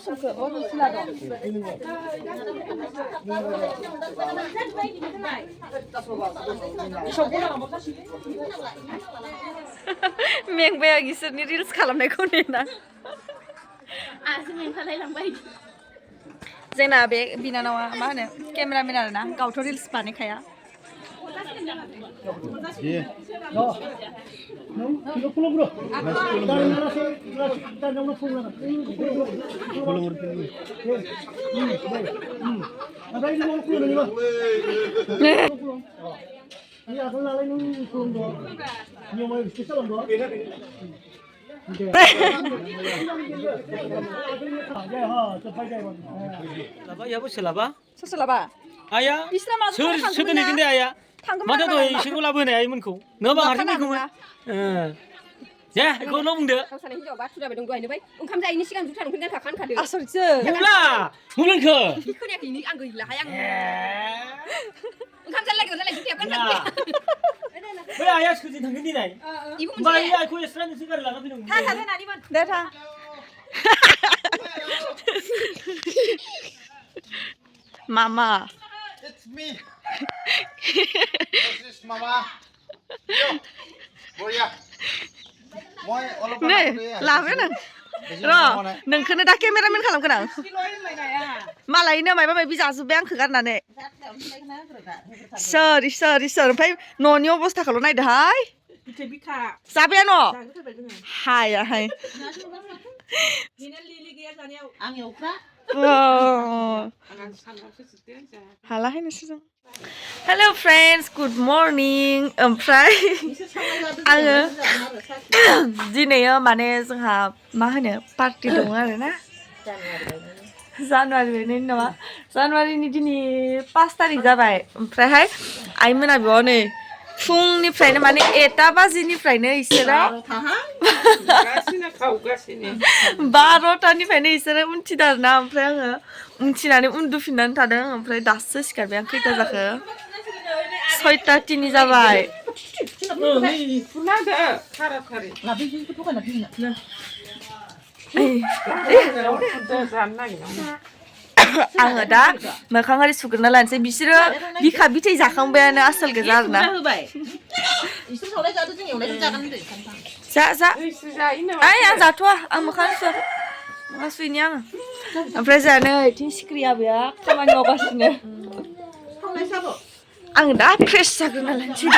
somखौ अ सिला दं मेंबाय आं इसोरनि रिल्स खालामनायखौ नेना आंसो मेंखालाय लांबाय जोंना बे बिनानावा मा होनो केमेरामेन आरोना गावथ' रिल्स बानायखाया सोलाबा आया सोर दोनहैगोन दे आया माथो दहाय इसोरखौ लाबोनाय आइमोनखौ नोंबा हारसिं फैगौमोन दे बेखौल' बुंदो गावसानाय हिनजावा बाथुरा बायदों दहायनो बै ओंखाम जायैनि सिगां जुथा लंपेन्ट गानखाखानखादो आसरितसो बुंला बुंलांखो खोनायाखै आं गैलाहाय आं ओंखाम जालायगोन जुथाया गानखादो बै आया सोरजों थांगोन दिनै होमबा आइखौ एक्सट्रा नोंसो गारि लाना फैनांगौ था दोनानिमोन दे था Mama. It's me. This is Mama. Yo. Boya. Moi all Nih, lawe nang. Ro, nengkene dah kameramen खालामगोन आं. मालायनो मायबा मायबि जाजोब्बाय आंखौ गारनानै. सोर ओमफ्राय न'नि अबस्थाखौल' नायदोहाय. जाबाय न'? हायाहाय. आं एवफ्रा. हालाहाय नोंसोरजों. Hello friends, good morning. ओमफ्राय आङो दिनैयो माने जोंहा मा होनो पार्टि दङ आरोना जानुवारिनि नामा जानुवारिनि दिनै 5 तारिख जाबाय ओमफ्रायहाय आइमोना बेयाव नै फुंनिफ्रायनो माने 1 बाजिनिफ्रायनो इसोरो 12तानिफ्रायनो इसोरो उन्थिदों आरोना ओमफ्राय आङो उन्थिनानै उन्दुफिननानै थादों ओमफ्राय दासो सिखारबाय आं खैथा जाखो 6:30 जाबाय आङो दा मोखां आरि सुग्रोना लानोसै बिसोरो बिखा बिथै जाखांबायानो आसोल गोजा आरोना जा आइ आं जाथ'आ आं मोखां सुइनि आङो ओमफ्राय जोंहा नै इथिं सिख्रि आबैया खामानि मावगासिनो आं दा फ्रेस जाग्रोना लानोसै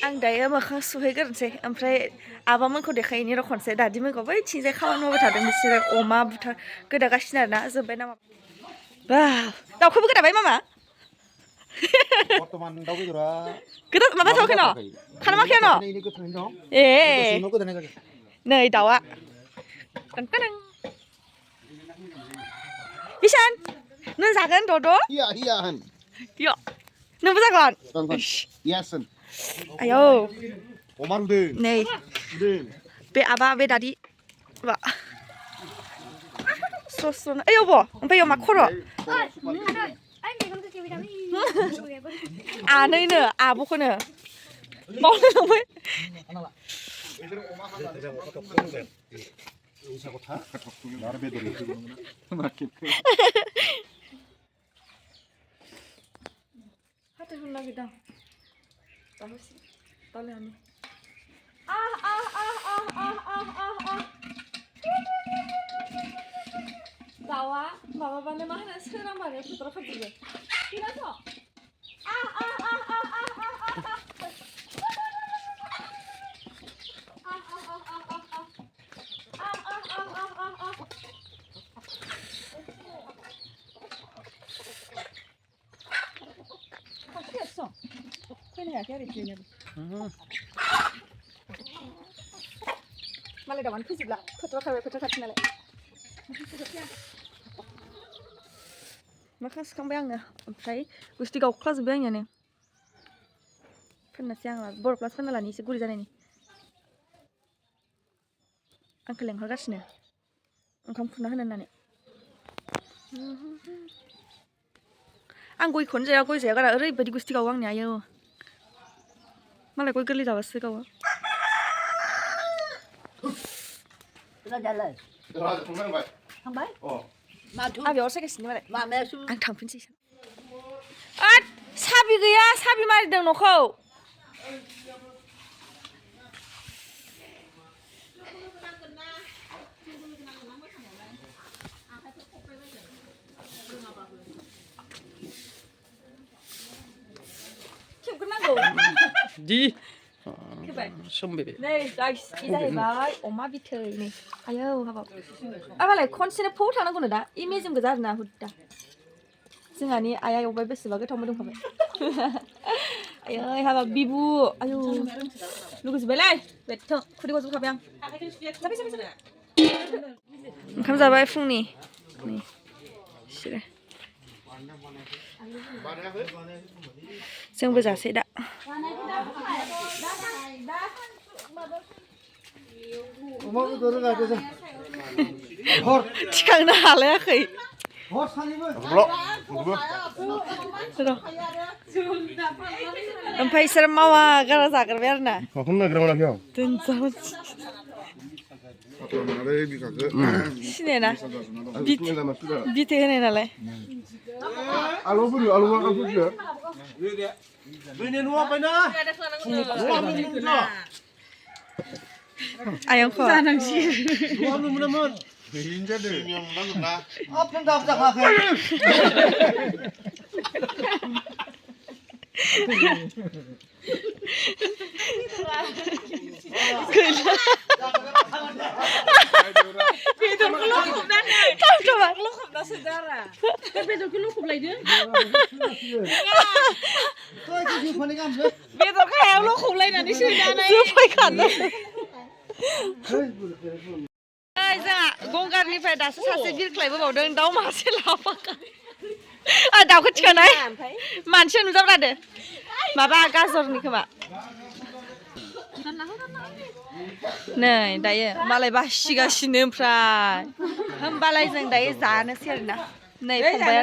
आं दायो मोखां सुहैग्रोनोसै ओमफ्राय आबामोनखौ देखायनि र' खनसे दादिमोनखौ बैथिंजाय खामानि मावबाय थादों बिसोरो अमा गोदागासिनो आरोना जोब्बाय नामा दाउखौबो गोदाबाय मामा बर्तमान दाउ बेदरा गोदा माबा थावाखै न' खालामाखै न' ए नै दाउआ इसान नों जागोन दद' यो नोंबो जागोन आयौ नै बे आबा बे दादि ससना ओइ अबो ओमफ्राय मा खर' आनैनो आब'खौनो बावनो थांबाय हाथाय होनो नागिरदों दाउआ माबाबानो मा होनो सोरांबानो फोथाराव खारजोबो गैलाथ' फैनो हायाखै आरो इखिनियाबो मालाय दाउआनो फैजोबला फोथाराव खारबाय फोथार खाथि नालाय मोखां सुखांबाय आङो ओमफ्राय गुस्थि गावख्लाजोब्बाय आंनियानो फोननोसै आङो बर' प्लास फोनना लानि एसे गुरै जानायनि आंखौ लेंहरगासिनो ओंखाम खुरना होनो होननानै आं गयखौनो जाया गय जाया गारा ओरैबायदि गुस्थि गावो आंनि आयौ मालाय गय गोरलै जाबासो गावो आबेयाव सायगासिनो मालाय आं थांफिनसै साबि गैया साबि मारिदों न'खौ Di. Sombe. Nei, guys, ini जाहैबाय अमा बिथै नै आयौ हाबाब आमालाय खनसेनो फौ थांनांगौनो दा इ मेजेम गोजा आरोना हुद्दा जोंहानि आइया एवबाय बेसेबा गोथाव मोदोमखाबाय आयै हाबाब बिबु आयौ लुगैजोब्बायलै बेथ' खुदै गजोबखाबाय आं ओंखाम जाबाय फुंनि नै बिसोरो जोंबो जासै दा थिखांनो हालायाखै ओमफ्राय इसोर मावा गारा जाग्रोबाय आरो ना सिनायना बिथै होनाय नालाय आयंखौ जोंहा गंगारनिफ्राय दासो सासे बिरख्लायबोबावदों दाउ मासे लाफाखा दाउखौ थिखानाय मानसिया नुजाब्रादो माबा गाजरनि खोमा नै दायो मालाय बासिगासिनो ओमफ्राय होमबालाय जों दायो जानोसै आरोना नै फंबाया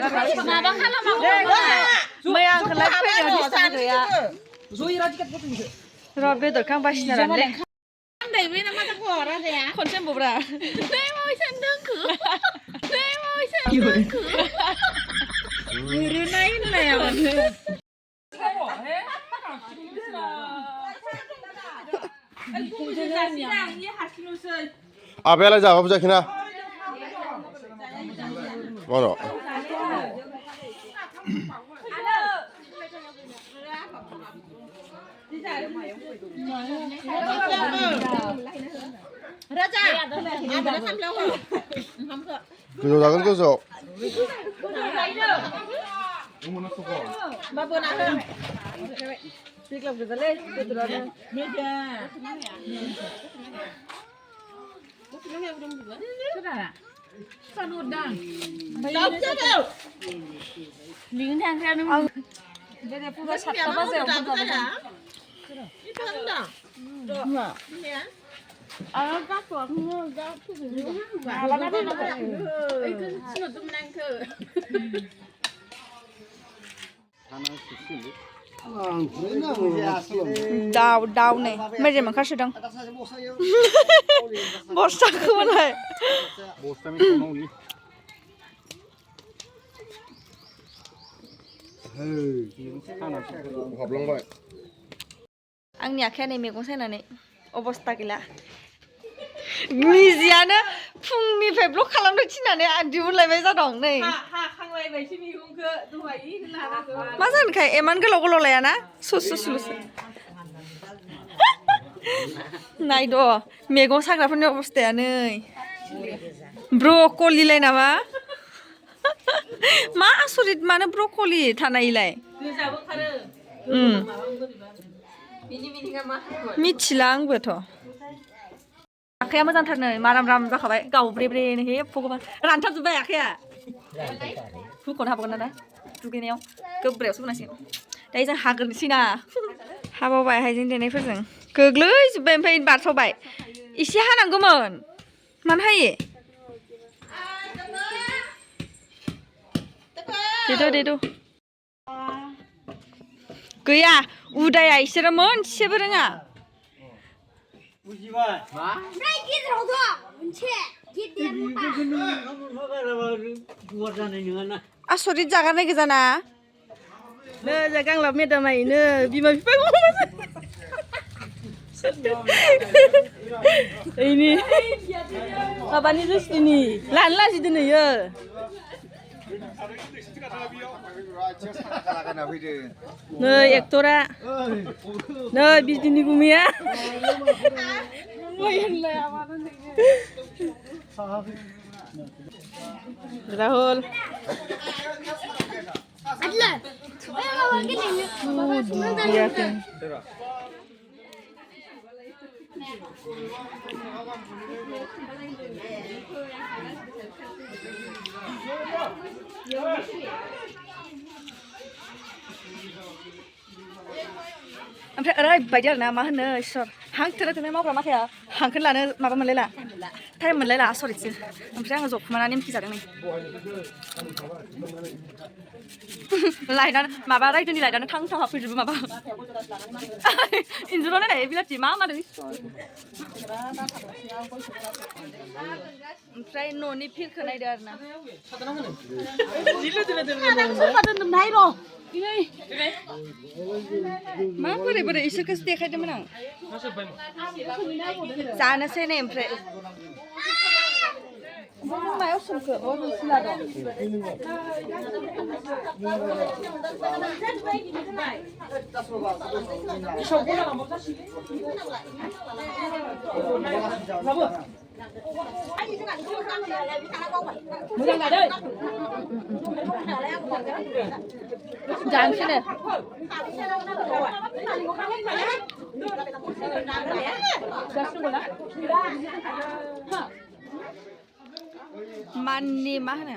मैया आंखौलाय फैनायाव डिस्टार्ब गैया र' बेदरखौ आं बासिना लानोलै खनसे होनबावब्रा आबेलाय जाबाबो जाखिना mana Kau jangan kau sok. Daw nih, macam mana kasih dong? Bosta aku mana? Bosta macam mana? Hablong baik. Angnya kayaknya megang saya nih, obosta gila. Miziana, fungni feblok kalam tuh cina nih, adiun lagi beza dong nih. Masa kayak eman gelo lah ya na? Sus. Naidw, megang sagra punya obosta ya nih. Brokoli lain apa? Ma sulit mana brokoli tanah ilai? Michilang betul. Akhirnya macam thar maram zakhabai, kau bre nih, pokoknya rantai tu baik akhirnya. Pukul apa kan ada? Tujuh ni, kau bre usah nasi. Tapi jangan hagar di sini. Apa baik hari ini nih persen. Kau glus bempein bat sobai. Isi hanang gumun. Mana hai? Dedo. गैया उदाया इसोरो मोनसेबो रोङा बुजिबाय मा ओमफ्राय गेजेरावथ' मोनसे गेदेर गुवार जानाय नङाना आसरित जागारनाय गोजाना नो जा गांलाब मेदाम आइनो बिमा बिफाखौ ओइनि माबानि जुस्टिनि लानो लाजिदो नोयो नै एक्टरा नै बिदिनि गुमिया राहुल ओमफ्राय ओरैबायदि आरोना मा होनो इसोर हां थोनो थोनो मावग्रा माखाया हांखौनो लानो माबा मोनलायला टाइम मोनलायला आसरितसो ओमफ्राय आङो जखुमानानै मिथिजादों नै लाइटआनो माबा रायजोनि लाइटआनो थां थां हाबफैजोबो माबा इन्जुराव नायनाय बिलाथि मा मादों ओमफ्राय न'नि फिल्डखौ नायदो आरोना मा बोरै बोरै इसोरखौसो देखायदोंमोन आं जानोसै नै ओमफ्राय मायाव सोमखो अ नोंसिना दं जानोसै नो माननि मा होनो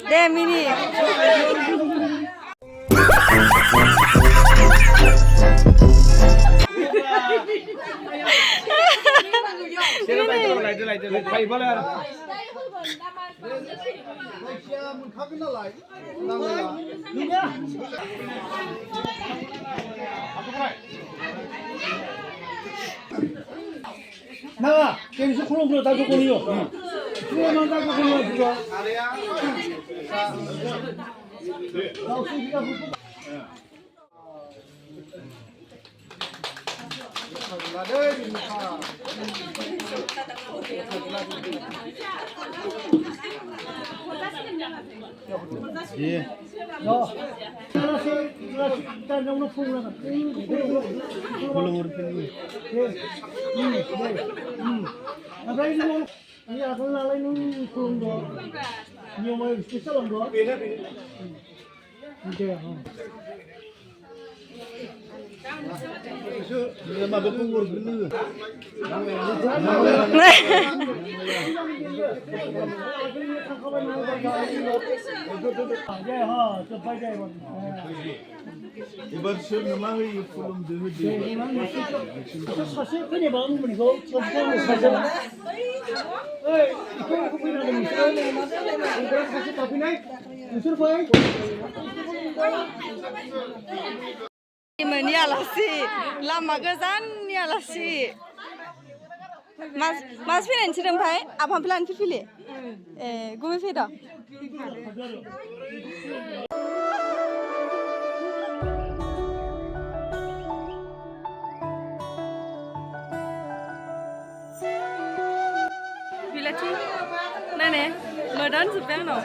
दे मिनि 나가 여기서 콜롬브로 다 줬거든요. 그거만 다 줬거든요. 그거. 예. 야. 일단 오늘 프로그램. 콜롬브로 팬이. Apa ini? Ini aku lalai nung kurung doa. Ini mau spesial doa. Beda. Oke. Itu dia mah berkumur dulu. Ya ha, cepat aja. 이번 시험 남아의 프롬 드흐디. 사실 그냥 마음 보니까 전부는 사실. 에이, 이거 보이나는 무슨 이거 사실 답이네. 무슨 보이? Ini alasi, lama gazan ni alasi. Mas pilih cerita apa? Apa pilih pilih? Gue pilih. Pilih nene, medan sepiang no.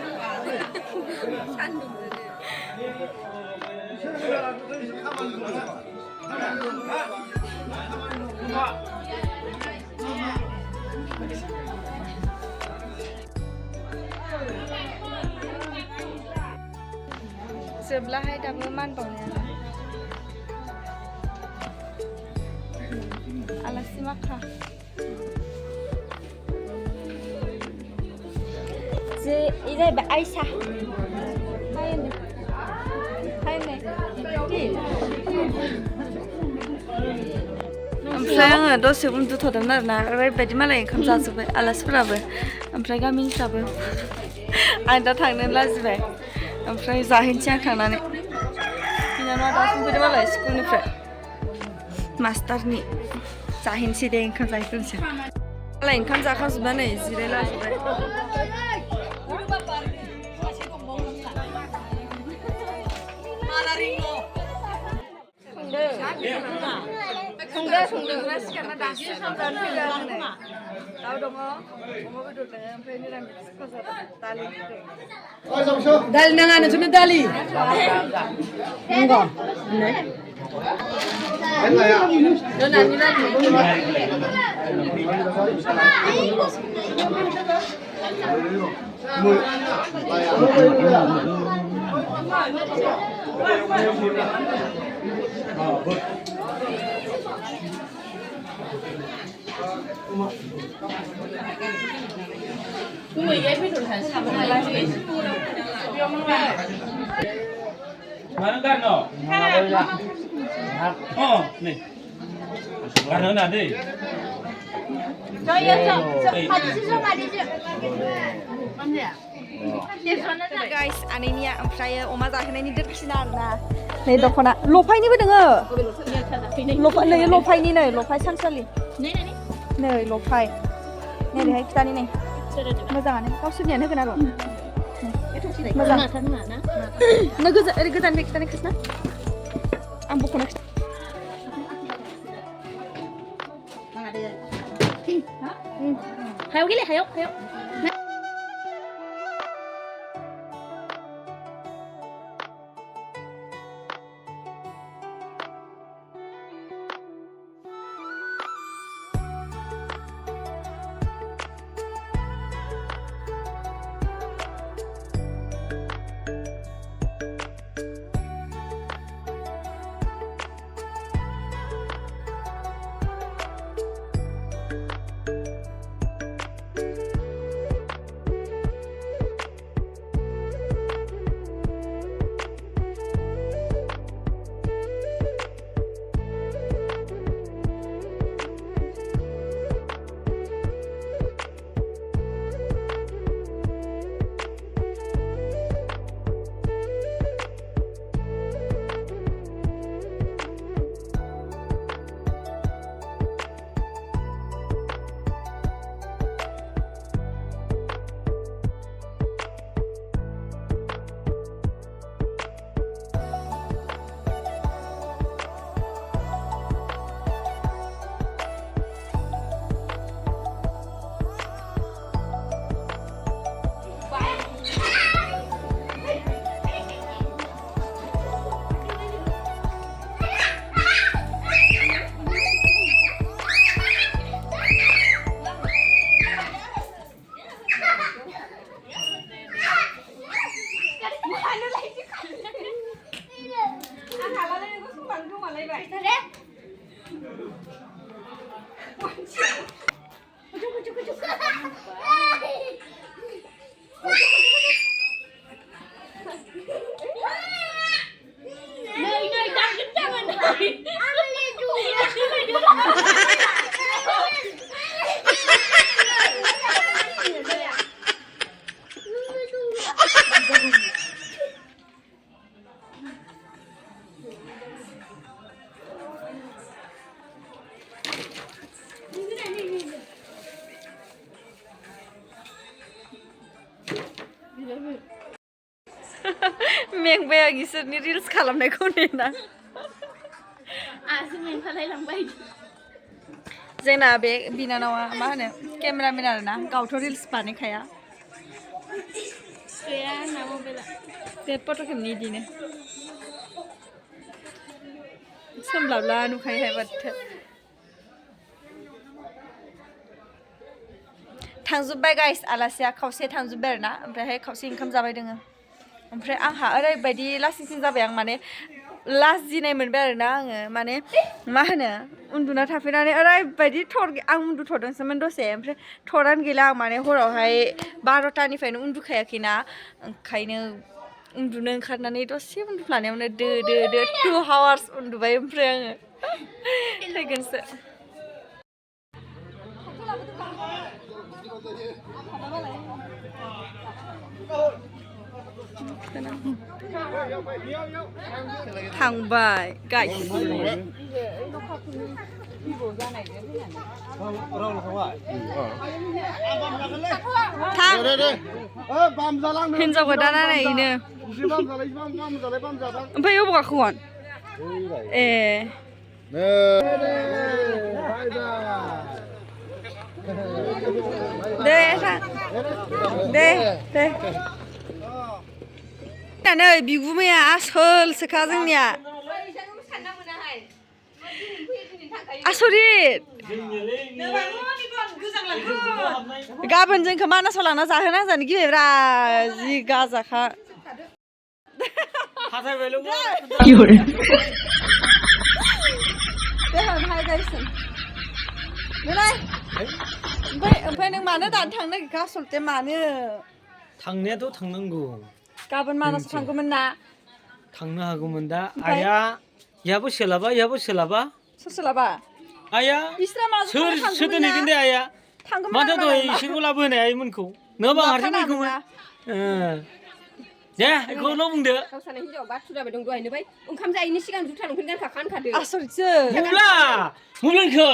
Sebelahnya dapat manpaunya. Alasi makha. Ini Aisyah. Hai nih. ओमफ्राय आङो दसे उन्दुथ'दोंमोन आरोना ओरैबायदि मालाय ओंखाम जाजोब्बाय आलासिफोराबो ओमफ्राय गामिनिफ्राबो आं दा थांनो लाजिबाय ओमफ्राय जाहैनोसै आं थांनानै बिनानावा दा सफैदों मालाय स्कुलनिफ्राय मास्टारनि जाहैनोसै दे ओंखाम जाहैग्रोनोसै मालाय ओंखाम जाखांजोबनानै जिरायलाजोब्बाय संदो सिखारना दासो संजानो फैदों आङो दाउ दङ अमा बेदर दङ ओमफ्राय निरामिस भाजा दालि दालि नाङा नोंसोरनो दालि नंगौ दोनानि दालि Mana kan no? Oh, nih. Karena nanti. guys anemiya ओमफ्राय अमा जाहोनायनि दोनखिना आरोना नै दख'ना लफायनिबो दोङो नै लफायनि नै लफाय सानसालि नै लफाय नै ओरैहाय खिथानि नै मोजाङानो गावसोरनियानो होगोन आरो मोजां नो गोजाननिफ्राय खिथानो खिथाना आं बख'ना हायाव गेले हायाव मेंबाय आं इसोरनि रिल्स खालामनायखौ नेना आसि मेंखालाय लांबाय जोंना बे बिनानावा मा होनो केमेरामेन आरोना गावथ' रिल्स बानायखाया गैया आंना मबाइला बे फट' खेबनि इदिनो सोमब्लाब्ला नुखायोहाय माथो थांजोब्बाय गाइस आलासिया खावसे थांजोब्बाय आरोना ओमफ्रायहाय खावसे ओंखाम जाबाय दोङो ओमफ्राय आंहा ओरैबायदि लासिंसिं जाबाय आं माने लाजिनाय मोनबाय आरोना आङो माने मा होनो उन्दुना थाफैनानै ओरैबायदि आं उन्दुथ'दोंसोमोन दसे ओमफ्राय थरानो गैला आं माने हरावहाय 12टानिफ्रायनो उन्दुखायाखैना ओंखायनो उन्दुनो ओंखारनानै दसे उन्दुफ्लानायावनो दो 2 hours उन्दुबाय ओमफ्राय आङो थैगोनसो थांबाय गाइस थां हिनजाव गोदाना नायनो ओमफ्राय अबाव गाखोगोन ए दे थां दे नै बिगुमाया आसोलसोखा जोंनिया आसरित गाबोन जोंखौ मानासाव लांना जाहोनांजानो गिबायब्रा जि गाजाखा ओमफ्राय नों मानो दानो थांनो नागिरखो आसलथे मानो थांनायाथ' थांनांगौ गाबोन मानासाव थांगौमोन ना थांनो हागौमोन दा आइया इहाबो सोलाबा सोर सोलाबा आइया बिस्रा माजों सोर दोनहैगोन दे आइया थांगौमोन माथो दहाय इसोरखौ लाबोनाय आइमोनखौ नङाबा हारसिं फैगौमोन दे बेखौल' बुंदो गावसाना हिनजाव बाथुर जाबाय दं दहायनो बै ओंखाम जायैनि सिगां जुथा लंपेन्ट गानखादो आसरितसो मुलांखो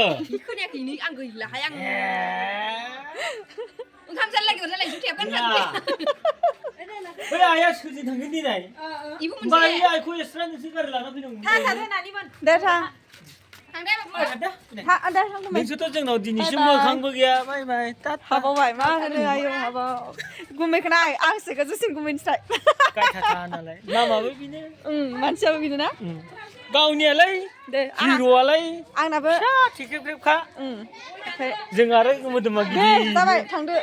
खोनायाखै नों आं गैलाहाय आं ओंखाम जालाय जुथाया गानखादो बै आइया सोरजों थांगोन दिनै होमबा आइखौ एक्सट्रा नोंसोर गारि लाना फैनांगौ दे थां नोंसोरथ' जोंनाव दिनैसिम मोखांबो गैया बाय हाबावबाय मा होनो आयौ हाबाव गुमैखौ नाय आंसो गोजौसिन गुमैनिफ्राय गायथाथा नालाय नामाबो बिनो मानसियाबो बिनो ना गावनियालाय दे हिर'आलाय आंनाबो थिख्रेबख्रेबखा ओमफ्राय जों आरो मोदोमा गिदिर जाबाय थांदो